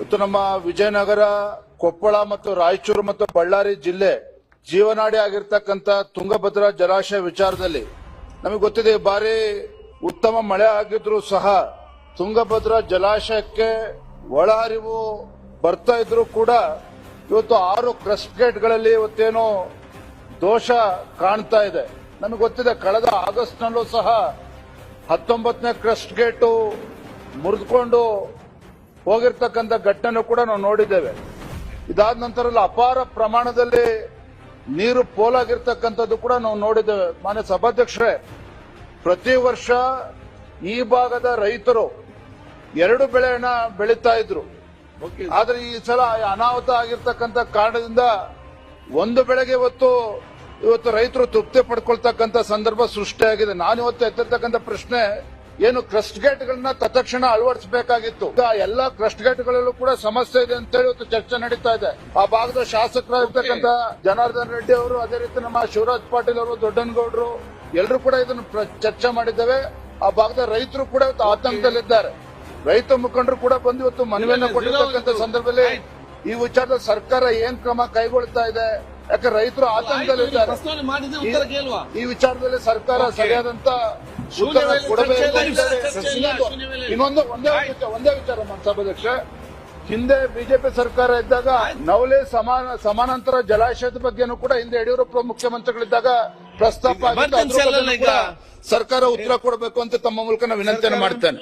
ಇವತ್ತು ನಮ್ಮ ವಿಜಯನಗರ, ಕೊಪ್ಪಳ ಮತ್ತು ರಾಯಚೂರು ಮತ್ತು ಬಳ್ಳಾರಿ ಜಿಲ್ಲೆ ಜೀವನಾಡಿ ಆಗಿರ್ತಕ್ಕಂಥ ತುಂಗಭದ್ರಾ ಜಲಾಶಯ ವಿಚಾರದಲ್ಲಿ ನಮಗೆ ಗೊತ್ತಿದೆ, ಬಾರಿ ಉತ್ತಮ ಮಳೆ ಆಗಿದ್ರು ಸಹ ತುಂಗಭದ್ರಾ ಜಲಾಶಯಕ್ಕೆ ಒಳಹರಿವು ಬರ್ತಾ ಇದ್ರು ಕೂಡ ಇವತ್ತು 6 ಕ್ರಸ್ಟ್ ಗೇಟ್ಗಳಲ್ಲಿ ಇವತ್ತೇನೋ ದೋಷ ಕಾಣ್ತಾ ಇದೆ. ನಮಗೆ ಗೊತ್ತಿದೆ, ಕಳೆದ ಆಗಸ್ಟ್ನಲ್ಲೂ ಸಹ 19ನೇ ಕ್ರಸ್ಟ್ ಗೇಟು ಮುರಿದುಕೊಂಡು ಹೋಗಿರ್ತಕ್ಕಂಥ ಘಟನೆ ಕೂಡ ನಾವು ನೋಡಿದ್ದೇವೆ. ಇದಾದ ನಂತರ ಅಪಾರ ಪ್ರಮಾಣದಲ್ಲಿ ನೀರು ಪೋಲಾಗಿರ್ತಕ್ಕಂಥದ್ದು ಕೂಡ ನಾವು ನೋಡಿದ್ದೇವೆ. ಮಾನ್ಯ ಸಭಾಧ್ಯಕ್ಷರೇ, ಪ್ರತಿ ವರ್ಷ ಈ ಭಾಗದ ರೈತರು 2 ಬೆಳೆಯನ್ನ ಬೆಳೀತಾ ಇದ್ರು. ಆದ್ರೆ ಈ ಸಲ ಅನಾಹುತ ಆಗಿರ್ತಕ್ಕಂಥ ಕಾರಣದಿಂದ 1 ಬೆಳೆಗೆ ಇವತ್ತು ರೈತರು ತೃಪ್ತಿ ಪಡ್ಕೊಳ್ತಕ್ಕಂಥ ಸಂದರ್ಭ ಸೃಷ್ಟಿಯಾಗಿದೆ. ನಾನು ಇವತ್ತು ಎತ್ತಿರ್ತಕ್ಕಂಥ ಪ್ರಶ್ನೆ ಏನು, ಕ್ರಸ್ಟ್ ಗೇಟ್ಗಳನ್ನ ತತ್ಕ್ಷಣ ಅಳವಡಿಸಬೇಕಾಗಿತ್ತು. ಎಲ್ಲಾ ಕ್ರಸ್ಟ್ ಗೇಟ್ಗಳಲ್ಲೂ ಕೂಡ ಸಮಸ್ಯೆ ಇದೆ ಅಂತ ಹೇಳಿ ಇವತ್ತು ಚರ್ಚೆ ನಡೀತಾ ಇದೆ. ಆ ಭಾಗದ ಶಾಸಕರಾಗಿರ್ತಕ್ಕಂಥ ಜನಾರ್ದನ್ ರೆಡ್ಡಿ ಅವರು, ಅದೇ ರೀತಿ ನಮ್ಮ ಶಿವರಾಜ್ ಪಾಟೀಲ್ ಅವರು, ದೊಡ್ಡನಗೌಡರು ಎಲ್ಲರೂ ಕೂಡ ಇದನ್ನು ಚರ್ಚೆ ಮಾಡಿದ್ದೇವೆ. ಆ ಭಾಗದ ರೈತರು ಕೂಡ ಇವತ್ತು ಆತಂಕದಲ್ಲಿದ್ದಾರೆ. ರೈತ ಮುಖಂಡರು ಕೂಡ ಬಂದು ಇವತ್ತು ಮನವಿಯನ್ನು ಕೊಟ್ಟಿರ್ತಕ್ಕಂಥ ಸಂದರ್ಭದಲ್ಲಿ ಈ ವಿಚಾರದಲ್ಲಿ ಸರ್ಕಾರ ಏನ್ ಕ್ರಮ ಕೈಗೊಳ್ತಾ ಇದೆ, ಯಾಕೆ ರೈತರು ಆತಂಕದಲ್ಲಿದ್ದಾರೆ, ಈ ವಿಚಾರದಲ್ಲಿ ಸರ್ಕಾರ ಸರಿಯಾದಂತ ಉತ್ತರ ಕೊಡಬೇಕು. ಇನ್ನೊಂದು ಒಂದೇ ವಿಚಾರ ಸಭಾಧ್ಯಕ್ಷ, ಹಿಂದೆ ಬಿಜೆಪಿ ಸರ್ಕಾರ ಇದ್ದಾಗ ನವಲೆ ಸಮಾನಾಂತರ ಜಲಾಶಯದ ಬಗ್ಗೆನೂ ಕೂಡ ಹಿಂದೆ ಯಡಿಯೂರಪ್ಪ ಮುಖ್ಯಮಂತ್ರಿಗಳಿದ್ದಾಗ ಪ್ರಸ್ತಾಪ ಆಗಿತ್ತು. ಸರ್ಕಾರ ಉತ್ತರ ಕೊಡಬೇಕು ಅಂತ ತಮ್ಮ ಮೂಲಕ ನಾನು ವಿನಂತಿಯನ್ನು ಮಾಡ್ತೇನೆ.